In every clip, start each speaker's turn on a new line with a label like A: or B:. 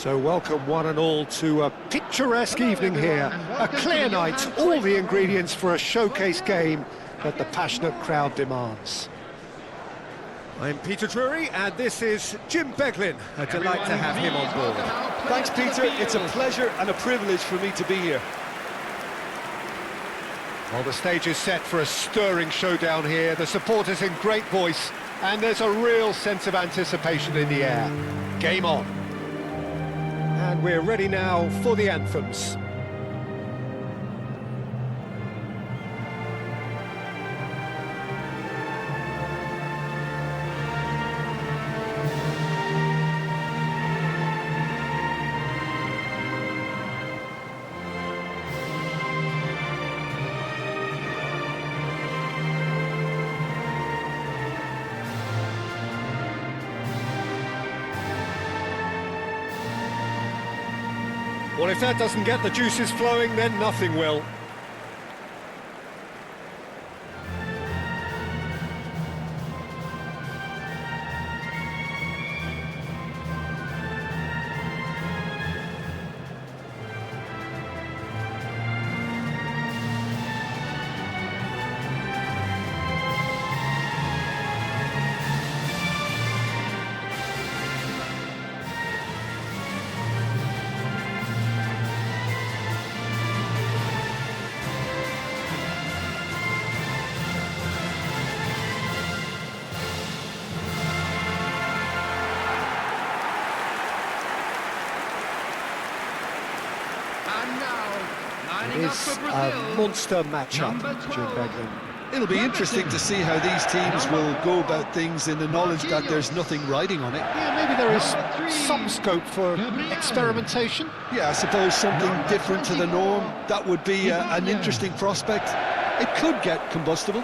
A: So welcome one and all to a picturesque evening here, a clear night, all the ingredients for a showcase game that the passionate crowd demands. I'm Peter Drury and this is Jim Beglin. A delight to have him on board.
B: Thanks, Peter. It's a pleasure and a privilege for me to be here.
A: Well, the stage is set for a stirring showdown here. The supporters in great voice, and there's a real sense of anticipation in the air. Game on. And we're ready now for the anthems. Well, if that doesn't get the juices flowing, then nothing will. It is a monster matchup, Jim Beglin.
B: It'll be interesting to see how these teams will go about things in the knowledge that there's nothing riding on it.
A: Yeah, maybe there is some scope for experimentation.
B: Yeah, I suppose something different to the norm. That would be an interesting prospect. It could get combustible.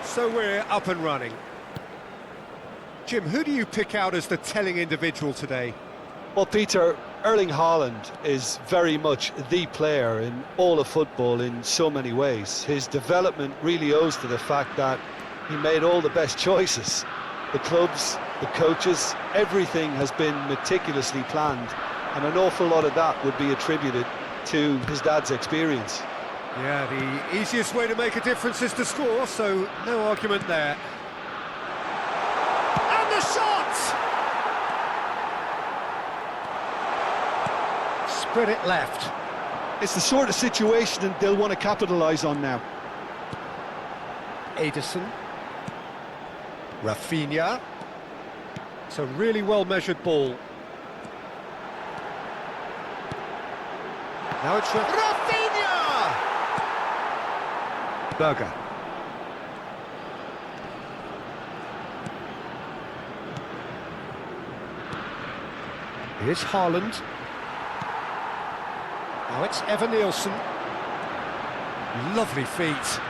A: So we're up and running. Jim, who do you pick out as the telling individual today?
B: Well, Peter, Erling Haaland is very much the player in all of football in so many ways. His development really owes to the fact that he made all the best choices. The clubs, the coaches, everything has been meticulously planned, and an awful lot of that would be attributed to his dad's experience.
A: Yeah, the easiest way to make a difference is to score, so no argument there. And the shot! Spread it left.
B: It's the sort of situation they'll want to capitalise on now.
A: Ederson. Rafinha. It's a really well-measured ball. Now it's Rafinha! Berger. Here's Haaland. Now it's Evan Nielsen. Lovely feet.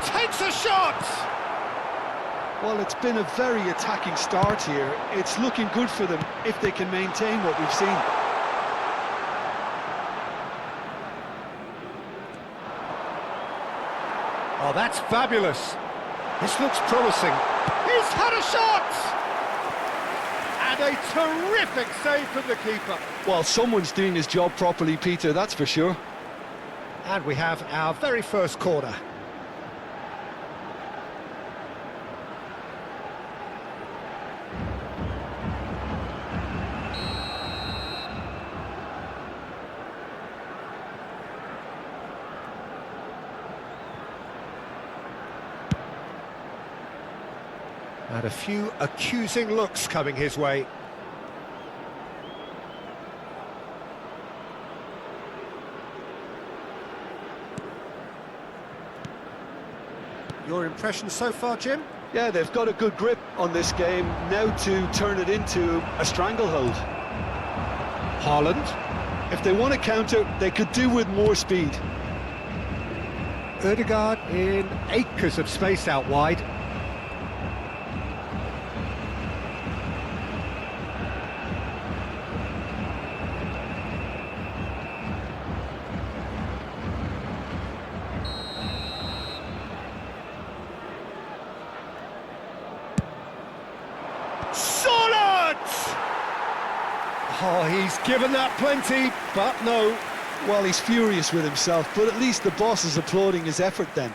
A: Takes a shot!
B: Well, it's been a very attacking start here. It's looking good for them if they can maintain what we've seen.
A: Oh, that's fabulous. This looks promising. He's had a shot! And a terrific save from the keeper.
B: Well, someone's doing his job properly, Peter, that's for sure.
A: And we have our very first corner. And a few accusing looks coming his way. Your impression so far, Jim?
B: Yeah, they've got a good grip on this game, now to turn it into a stranglehold.
A: Haaland.
B: If they want to counter, they could do with more speed.
A: Ødegaard in acres of space out wide. Solid! Oh, he's given that plenty, but no.
B: Well, he's furious with himself, but at least the boss is applauding his effort then.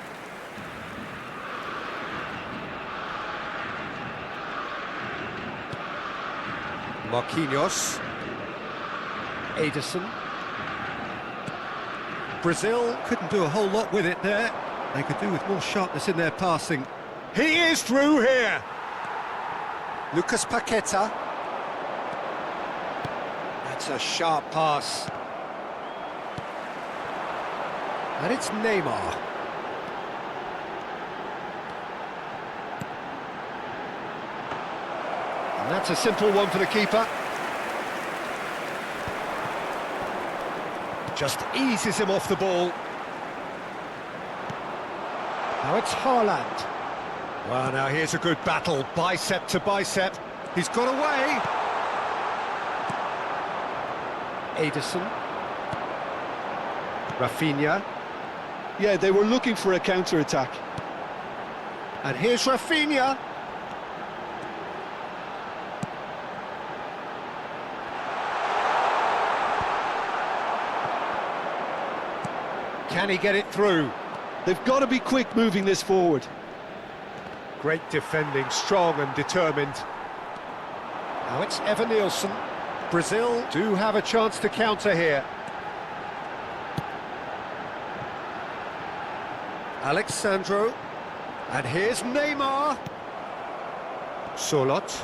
A: Marquinhos. Ederson. Brazil couldn't do a whole lot with it there. They could do with more sharpness in their passing. He is through here! Lucas Paqueta. That's a sharp pass. And it's Neymar. And that's a simple one for the keeper. Just eases him off the ball. Now it's Haaland. Well, now here's a good battle, bicep to bicep. He's got away. Ederson. Rafinha.
B: Yeah, they were looking for a counter-attack.
A: And here's Rafinha. Can he get it through?
B: They've got to be quick moving this forward.
A: Great defending, strong and determined. Now it's Evan Nielsen. Brazil do have a chance to counter here. Alexandro. And here's Neymar. Solot.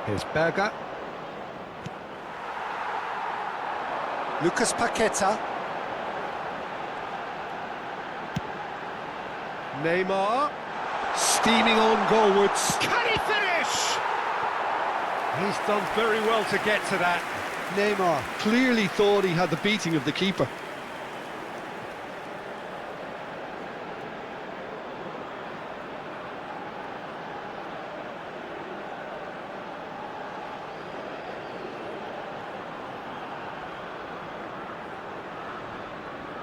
A: Here's Berger. Lucas Paqueta. Neymar. Steaming on goalwards. Can he finish? He's done very well to get to that.
B: Neymar clearly thought he had the beating of the keeper.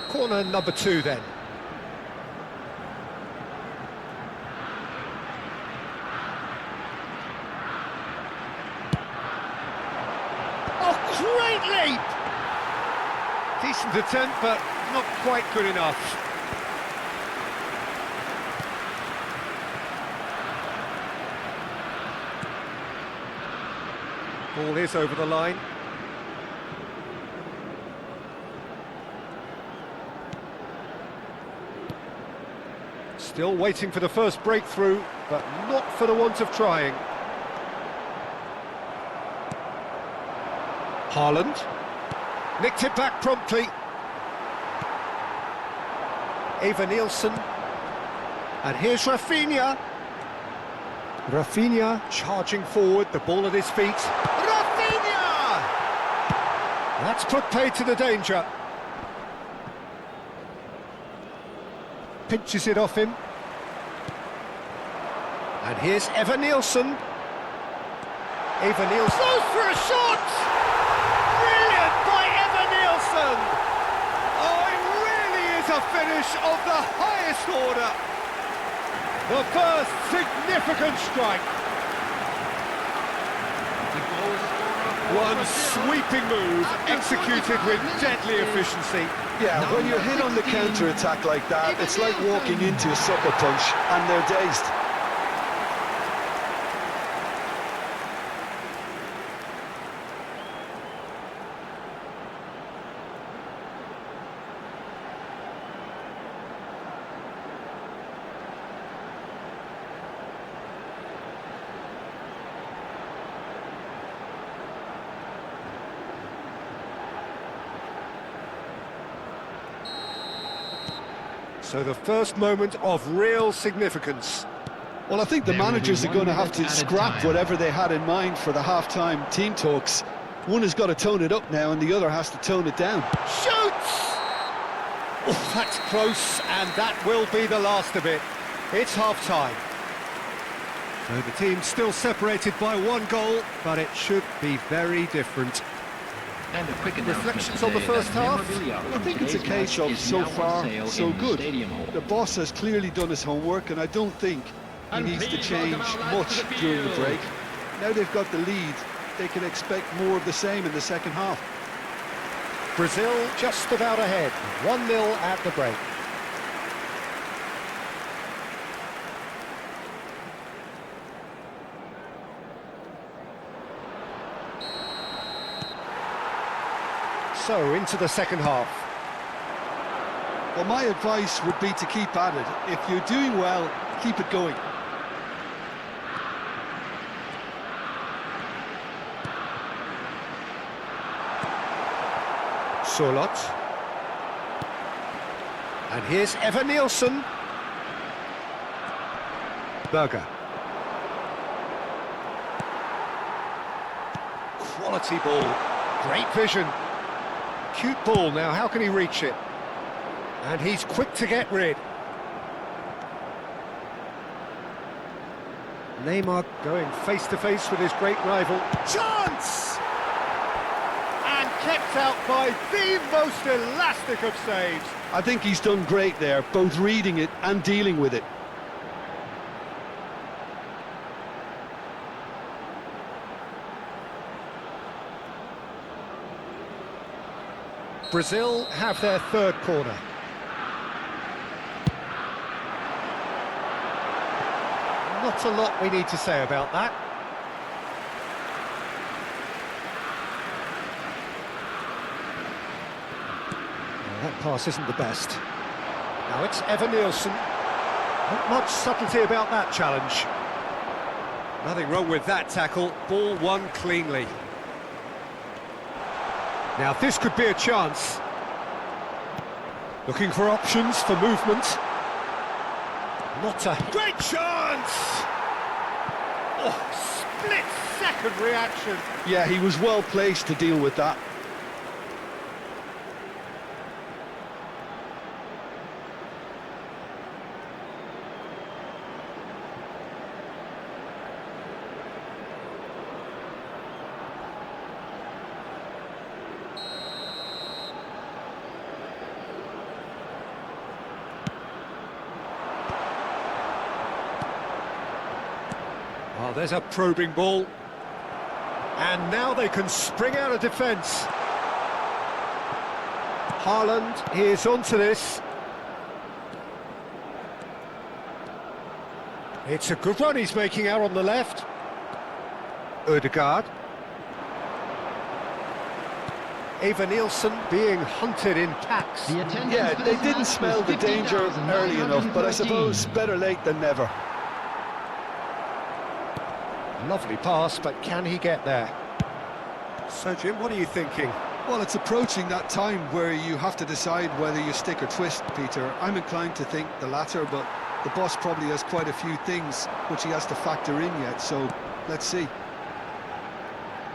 A: Corner number 2 then. Oh, great leap! Decent attempt, but not quite good enough. Ball is over the line. Still waiting for the first breakthrough, but not for the want of trying. Haaland. Nicked it back promptly. Evan Nielsen. And here's Rafinha. Rafinha charging forward, the ball at his feet. Rafinha! That's put paid to the danger. Pinches it off him. And here's Evan Nielsen. Evan Nielsen goes for a shot! Brilliant by Evan Nielsen! Oh, it really is a finish of the highest order. The first significant strike. One sweeping move, executed with deadly efficiency.
B: Yeah, when you're hit on the counter-attack like that, it's like walking into a sucker punch and they're dazed.
A: So the first moment of real significance.
B: Well, I think the managers are going to have to scrap whatever they had in mind for the half-time team talks. One has got to tone it up now and the other has to tone it down.
A: Shoots! Oh, that's close, and that will be the last of it. It's half-time. So the team's still separated by one goal, but it should be very different.
C: And a quick
A: reflections on the first half?
B: I think it's a case of so far, so good. The boss has clearly done his homework, and I don't think he needs to change much during the break. Now they've got the lead, they can expect more of the same in the second half.
A: Brazil just about ahead, 1-0 at the break. So, into the second half.
B: Well, my advice would be to keep at it. If you're doing well, keep it going.
A: Solot. And here's Evan Nielsen. Berger. Quality ball. Great vision. Cute ball now, how can he reach it? And he's quick to get rid. Neymar going face-to-face with his great rival. Chance! And kept out by the most elastic of saves.
B: I think he's done great there, both reading it and dealing with it.
A: Brazil have their third corner. Not a lot we need to say about that. Well, that pass isn't the best. Now it's Evan Nielsen. Not much subtlety about that challenge. Nothing wrong with that tackle. Ball won cleanly. Now this could be a chance. Looking for options for movement. Not a great chance! Oh, split-second reaction.
B: Yeah, he was well placed to deal with that.
A: Oh, there's a probing ball. And now they can spring out of defence. Haaland is onto this. It's a good run he's making out on the left. Ødegaard. Evan Nielsen being hunted in packs.
B: Yeah, they didn't smell the danger early enough, but I suppose better late than never.
A: Lovely pass, but can he get there? So, Jim, what are you thinking?
B: Well, it's approaching that time where you have to decide whether you stick or twist, Peter. I'm inclined to think the latter, but the boss probably has quite a few things which he has to factor in yet, so let's see.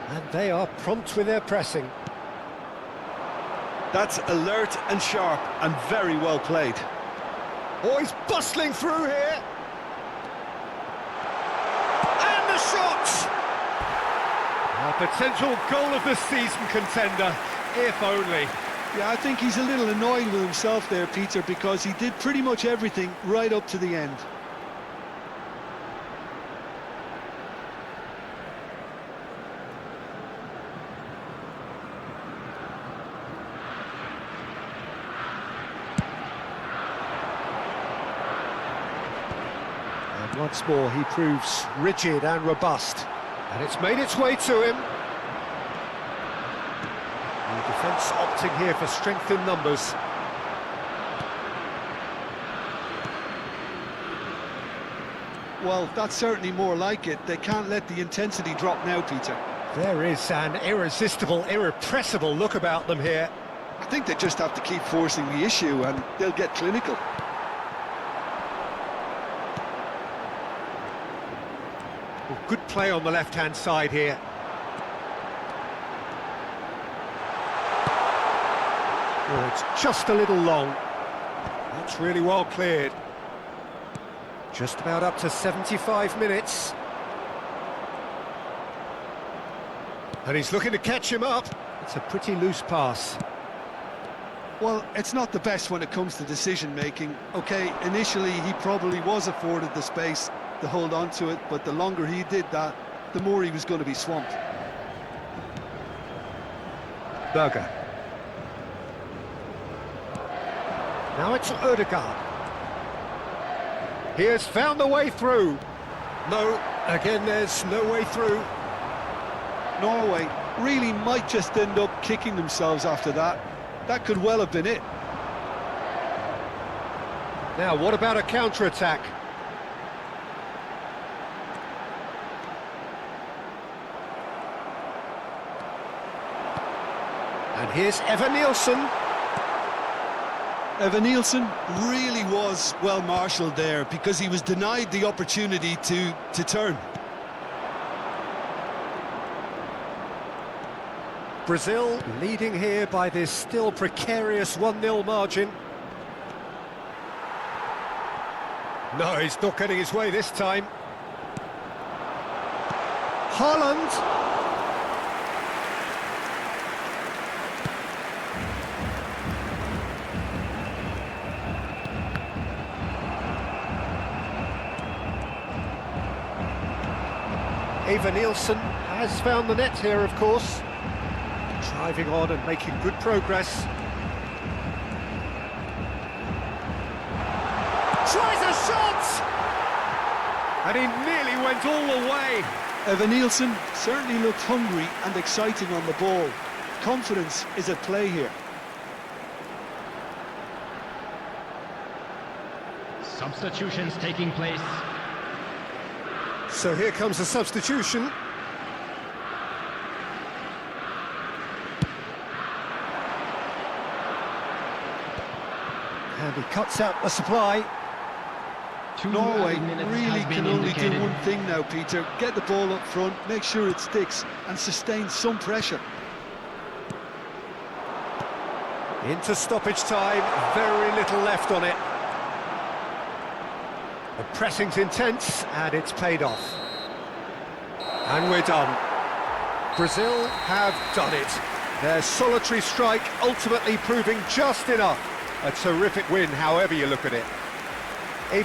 A: And they are prompt with their pressing.
B: That's alert and sharp and very well played.
A: Oh, he's bustling through here. And the shot! A potential goal of the season contender, if only.
B: Yeah, I think he's a little annoyed with himself there, Peter, because he did pretty much everything right up to the end.
A: And once more he proves rigid and robust. And it's made its way to him. The defence opting here for strength in numbers.
B: Well, that's certainly more like it. They can't let the intensity drop now, Peter.
A: There is an irresistible, irrepressible look about them here.
B: I think they just have to keep forcing the issue and they'll get clinical.
A: Well, good play on the left-hand side here. Oh, it's just a little long. That's really well cleared. Just about up to 75 minutes. And he's looking to catch him up. It's a pretty loose pass.
B: Well, it's not the best when it comes to decision-making. OK, initially he probably was afforded the space to hold on to it, but the longer he did that, the more he was going to be swamped.
A: Berger. Now it's Odegaard. He has found the way through. No, again there's no way through.
B: Norway really might just end up kicking themselves after that. That could well have been it.
A: Now, what about a counter-attack? And here's Evan-Nielsen.
B: Evan-Nielsen really was well marshalled there because he was denied the opportunity to turn.
A: Brazil leading here by this still precarious 1-0 margin. No, he's not getting his way this time. Haaland. Evan-Nielsen has found the net here, of course. Driving on and making good progress. Tries a shot! And he nearly went all the way.
B: Evan-Nielsen certainly looked hungry and exciting on the ball. Confidence is at play here.
C: Substitutions taking place.
A: So here comes a substitution. And he cuts out the supply.
B: Norway really can only do one thing now, Peter. Get the ball up front, make sure it sticks, and sustain some pressure.
A: Into stoppage time, very little left on it. The pressing's intense, and it's paid off. And we're done. Brazil have done it. Their solitary strike ultimately proving just enough. A terrific win, however you look at it.